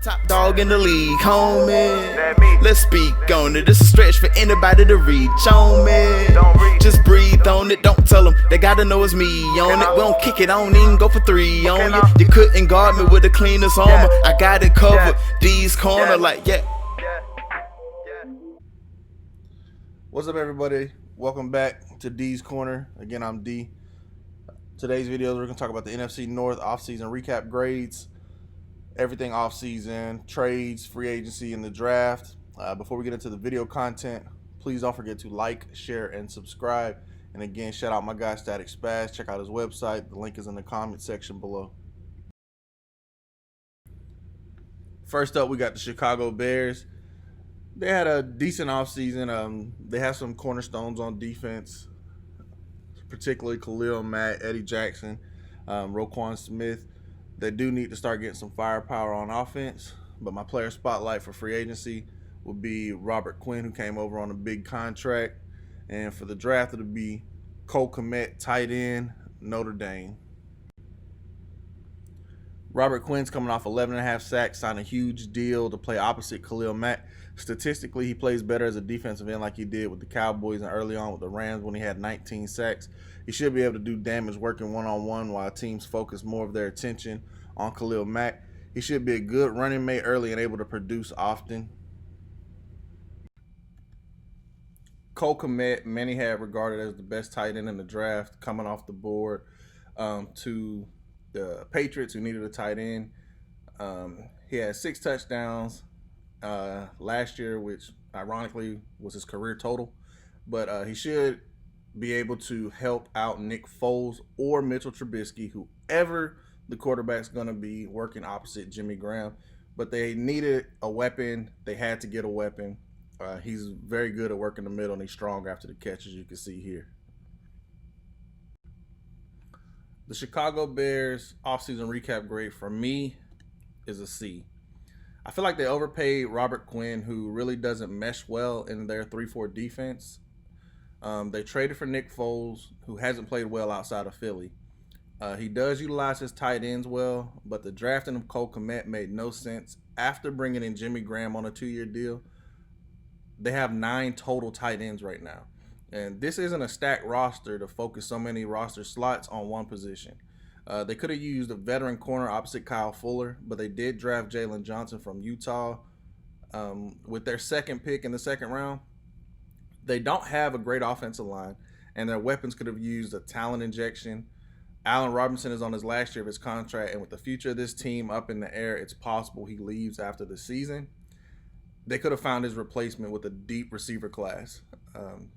Top dog in the league, homie. Let's speak on it. It's a stretch for anybody to reach on me. Just breathe on it. Don't tell them they gotta know it's me on it. We don't kick it on in, go for three on you. You couldn't guard me with the cleanest armor. I got it covered. D's corner, like, yeah. What's up, everybody? Welcome back to D's Corner. Again, I'm D. Today's video, we're going to talk about the NFC North offseason recap grades, everything offseason, trades, free agency, and the draft. Before we get into the video content, please don't forget to like, share, and subscribe. And again, shout out my guy Static Spaz. Check out his website. The link is in the comment section below. First up, we got the Chicago Bears. They had a decent offseason. They have some cornerstones on defense, particularly Khalil Mack, Eddie Jackson, Roquan Smith. They do need to start getting some firepower on offense, but my player spotlight for free agency will be Robert Quinn, who came over on a big contract. And for the draft, it'll be Cole Kmet, tight end, Notre Dame. Robert Quinn's coming off 11.5 sacks, signed a huge deal to play opposite Khalil Mack. Statistically, he plays better as a defensive end like he did with the Cowboys and early on with the Rams when he had 19 sacks. He should be able to do damage working one-on-one while teams focus more of their attention on Khalil Mack. He should be a good running mate early and able to produce often. Cole Kmet, many have regarded as the best tight end in the draft, coming off the board to the Patriots, who needed a tight end. He had 6 touchdowns last year, which ironically was his career total. But he should be able to help out Nick Foles or Mitchell Trubisky, whoever the quarterback's going to be, working opposite Jimmy Graham. But they needed a weapon. They had to get a weapon. He's very good at working the middle, and he's strong after the catch, as you can see here. The Chicago Bears offseason recap grade for me is a C. I feel like they overpaid Robert Quinn, who really doesn't mesh well in their 3-4 defense. They traded for Nick Foles, who hasn't played well outside of Philly. He does utilize his tight ends well, but the drafting of Cole Kmet made no sense. After bringing in Jimmy Graham on a 2-year deal, they have 9 total tight ends right now. And this isn't a stacked roster to focus so many roster slots on one position. They could have used a veteran corner opposite Kyle Fuller, but they did draft Jalen Johnson from Utah with their second pick in the second round. They don't have a great offensive line, and their weapons could have used a talent injection. Allen Robinson is on his last year of his contract, and with the future of this team up in the air, it's possible he leaves after the season. They could have found his replacement with a deep receiver class.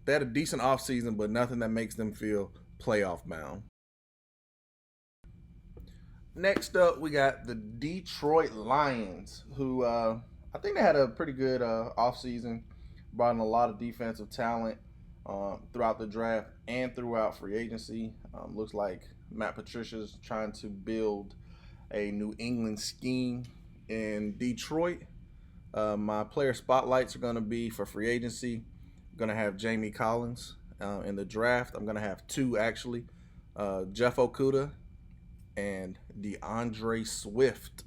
They had a decent offseason, but nothing that makes them feel playoff bound. Next up, we got the Detroit Lions, who I think they had a pretty good offseason, brought in a lot of defensive talent throughout the draft and throughout free agency. Looks like Matt Patricia's trying to build a New England scheme in Detroit. My player spotlights are going to be for free agency. I'm going to have Jamie Collins. In the draft, I'm going to have 2 actually. Jeff Okuda and Deandra Swift.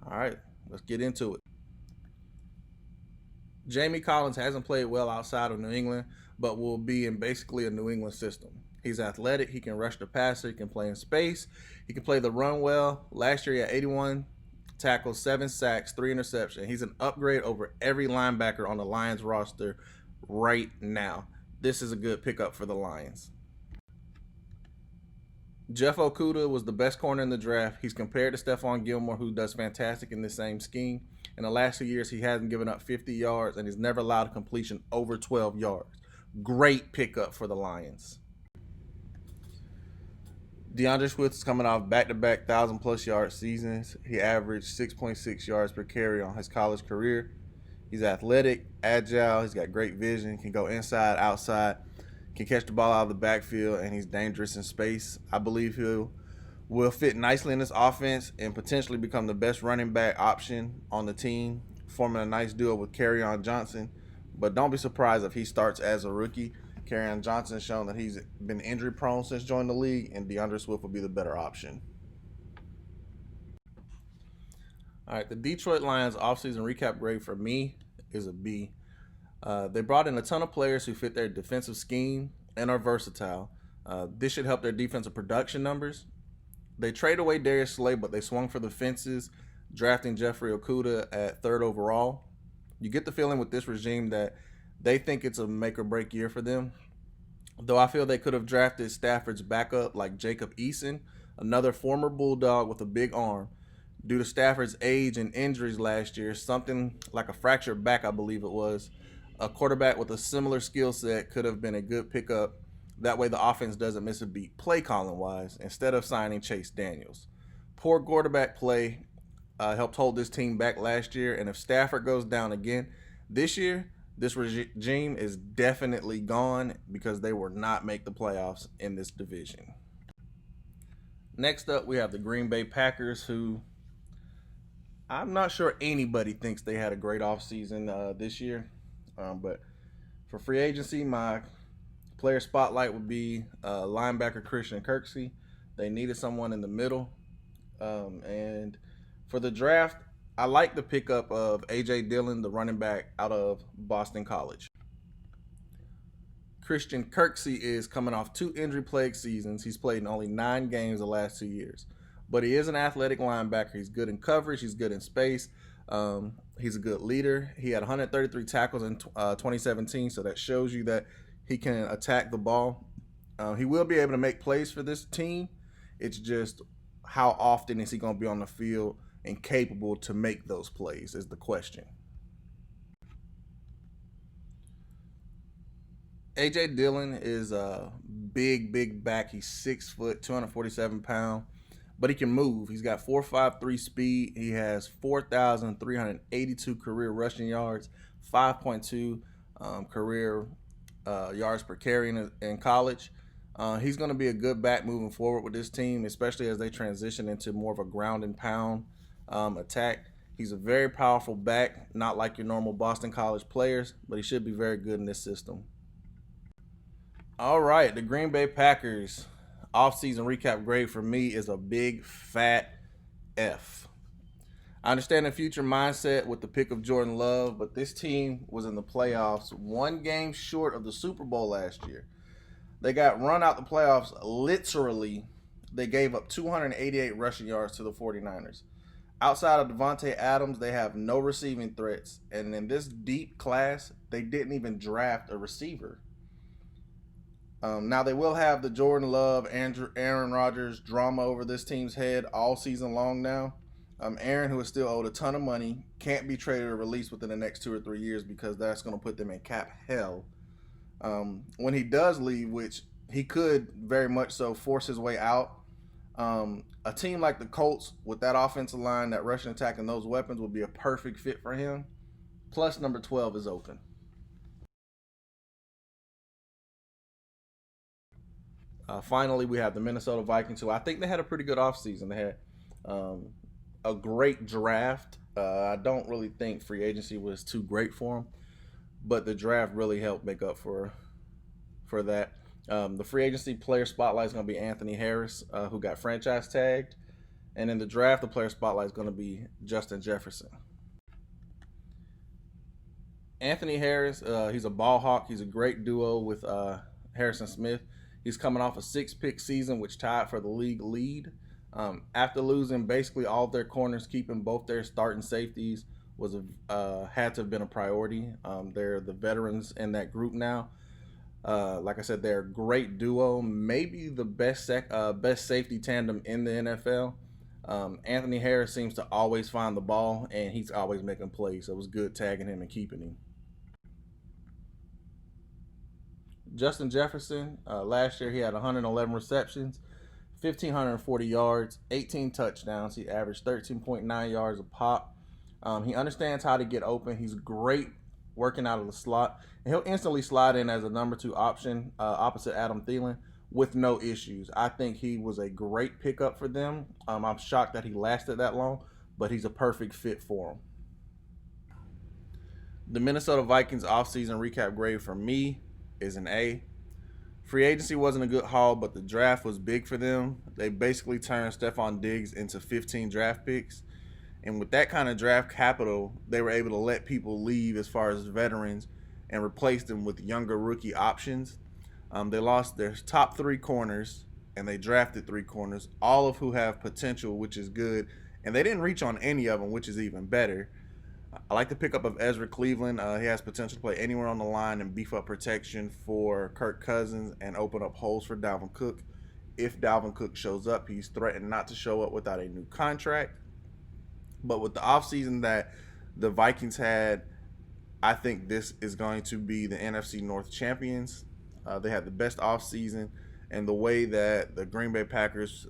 All right, let's get into it. Jamie Collins hasn't played well outside of New England, but will be in basically a New England system. He's athletic. He can rush the passer. He can play in space. He can play the run well. Last year, he had 81 tackles, 7 sacks, 3 interceptions. He's an upgrade over every linebacker on the Lions roster right now. This is a good pickup for the Lions. Jeff Okuda was the best corner in the draft. He's compared to Stephon Gilmore, who does fantastic in the same scheme. In the last 2 years, he hasn't given up 50 yards, and he's never allowed a completion over 12 yards. Great pickup for the Lions. Deandra Swift is coming off back-to-back 1,000-plus yard seasons. He averaged 6.6 yards per carry on his college career. He's athletic, agile, he's got great vision, can go inside, outside, can catch the ball out of the backfield, and he's dangerous in space. I believe he will fit nicely in this offense and potentially become the best running back option on the team, forming a nice duo with Kerryon Johnson. But don't be surprised if he starts as a rookie. Kerryon Johnson has shown that he's been injury prone since joining the league, and Deandra Swift will be the better option. All right, the Detroit Lions offseason recap grade for me is a B. They brought in a ton of players who fit their defensive scheme and are versatile. This should help their defensive production numbers. They trade away Darius Slay, but they swung for the fences, drafting Jeffrey Okuda at 3rd overall. You get the feeling with this regime that they think it's a make or break year for them. Though I feel they could have drafted Stafford's backup like Jacob Eason, another former Bulldog with a big arm. Due to Stafford's age and injuries last year, something like a fractured back, I believe it was, a quarterback with a similar skill set could have been a good pickup. That way the offense doesn't miss a beat play calling wise, instead of signing Chase Daniels. Poor quarterback play helped hold this team back last year, and if Stafford goes down again this year, this regime is definitely gone because they will not make the playoffs in this division. Next up, we have the Green Bay Packers, who I'm not sure anybody thinks they had a great offseason this year. But for free agency, my player spotlight would be linebacker Christian Kirksey. They needed someone in the middle. And for the draft, I like the pickup of A.J. Dillon, the running back out of Boston College. Christian Kirksey is coming off 2 injury-plagued seasons. He's played in only 9 games the last 2 years. But he is an athletic linebacker. He's good in coverage. He's good in space. He's a good leader. He had 133 tackles in 2017, so that shows you that he can attack the ball. He will be able to make plays for this team. It's just how often is he going to be on the field and capable to make those plays is the question. A.J. Dillon is a big back. He's 6 foot, 247 pounds, but he can move. He's got 4.53 speed. He has 4,382 career rushing yards, 5.2 career yards per carry in college. He's going to be a good back moving forward with this team, especially as they transition into more of a ground and pound attack. He's a very powerful back, not like your normal Boston College players, but he should be very good in this system. All right, the Green Bay Packers offseason recap grade for me is a big fat F. I understand the future mindset with the pick of Jordan Love, but this team was in the playoffs 1 game short of the Super Bowl last year. They got run out the playoffs literally. They gave up 288 rushing yards to the 49ers. Outside of Devontae Adams, they have no receiving threats. And in this deep class, they didn't even draft a receiver. Now, they will have the Jordan Love, Aaron Rodgers drama over this team's head all season long now. Aaron, who is still owed a ton of money, can't be traded or released within the next 2 or 3 years because that's going to put them in cap hell. When he does leave, which he could very much so force his way out, a team like the Colts with that offensive line, that rushing attack, and those weapons would be a perfect fit for him. Plus, number 12 is open. Finally, we have the Minnesota Vikings, who I think they had a pretty good offseason. They had a great draft. I don't really think free agency was too great for them, but the draft really helped make up for that. The free agency player spotlight is going to be Anthony Harris, who got franchise tagged. And in the draft, the player spotlight is going to be Justin Jefferson. Anthony Harris, he's a ball hawk. He's a great duo with Harrison Smith. He's coming off a 6-pick season, which tied for the league lead. After losing basically all of their corners, keeping both their starting safeties had to have been a priority. They're the veterans in that group now. Like I said, they're a great duo, maybe the best safety tandem in the NFL. Anthony Harris seems to always find the ball, and he's always making plays, so it was good tagging him and keeping him. Justin Jefferson, last year he had 111 receptions, 1,540 yards, 18 touchdowns. He averaged 13.9 yards a pop. He understands how to get open. He's great working out of the slot. And he'll instantly slide in as a number 2 option opposite Adam Thielen with no issues. I think he was a great pickup for them. I'm shocked that he lasted that long, but he's a perfect fit for them. The Minnesota Vikings offseason recap grade for me is an A. Free agency wasn't a good haul, but the draft was big for them. They basically turned Stephon Diggs into 15 draft picks. And with that kind of draft capital, they were able to let people leave as far as veterans and replace them with younger rookie options. They lost their top 3 corners, and they drafted 3 corners, all of who have potential, which is good. And they didn't reach on any of them, which is even better. I like the pickup of Ezra Cleveland. He has potential to play anywhere on the line and beef up protection for Kirk Cousins and open up holes for Dalvin Cook. If Dalvin Cook shows up, he's threatened not to show up without a new contract. But with the offseason that the Vikings had, I think this is going to be the NFC North champions. They had the best offseason, and the way that the Green Bay Packers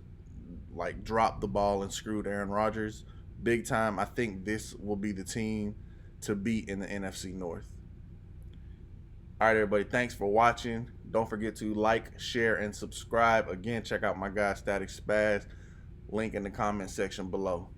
dropped the ball and screwed Aaron Rodgers big time, I think this will be the team to beat in the NFC North. All right, everybody, thanks for watching. Don't forget to like, share, and subscribe. Again, check out my guy Static Spaz. Link in the comment section below.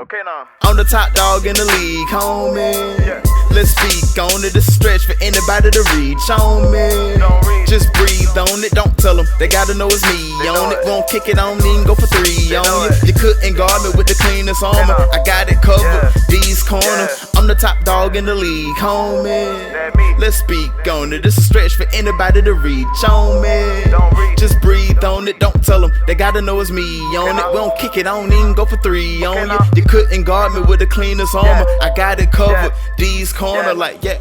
Okay, now. I'm the top dog in the league, homie. Yeah. Let's speak on it. This is a stretch for anybody to reach on me. Just breathe on it, don't tell them. They gotta know it's me on it. Won't kick it on me and go for 3 on you. You couldn't guard me with the cleanest armor. I got it covered, these corners. I'm the top dog in the league, homie. Let's speak on it. This is a stretch for anybody to reach on me. Just breathe on it, don't tell them. They gotta know it's me on it. We don't kick it on and go for 3 on you. You couldn't guard me with the cleanest armor. I got it covered, these corner, yeah.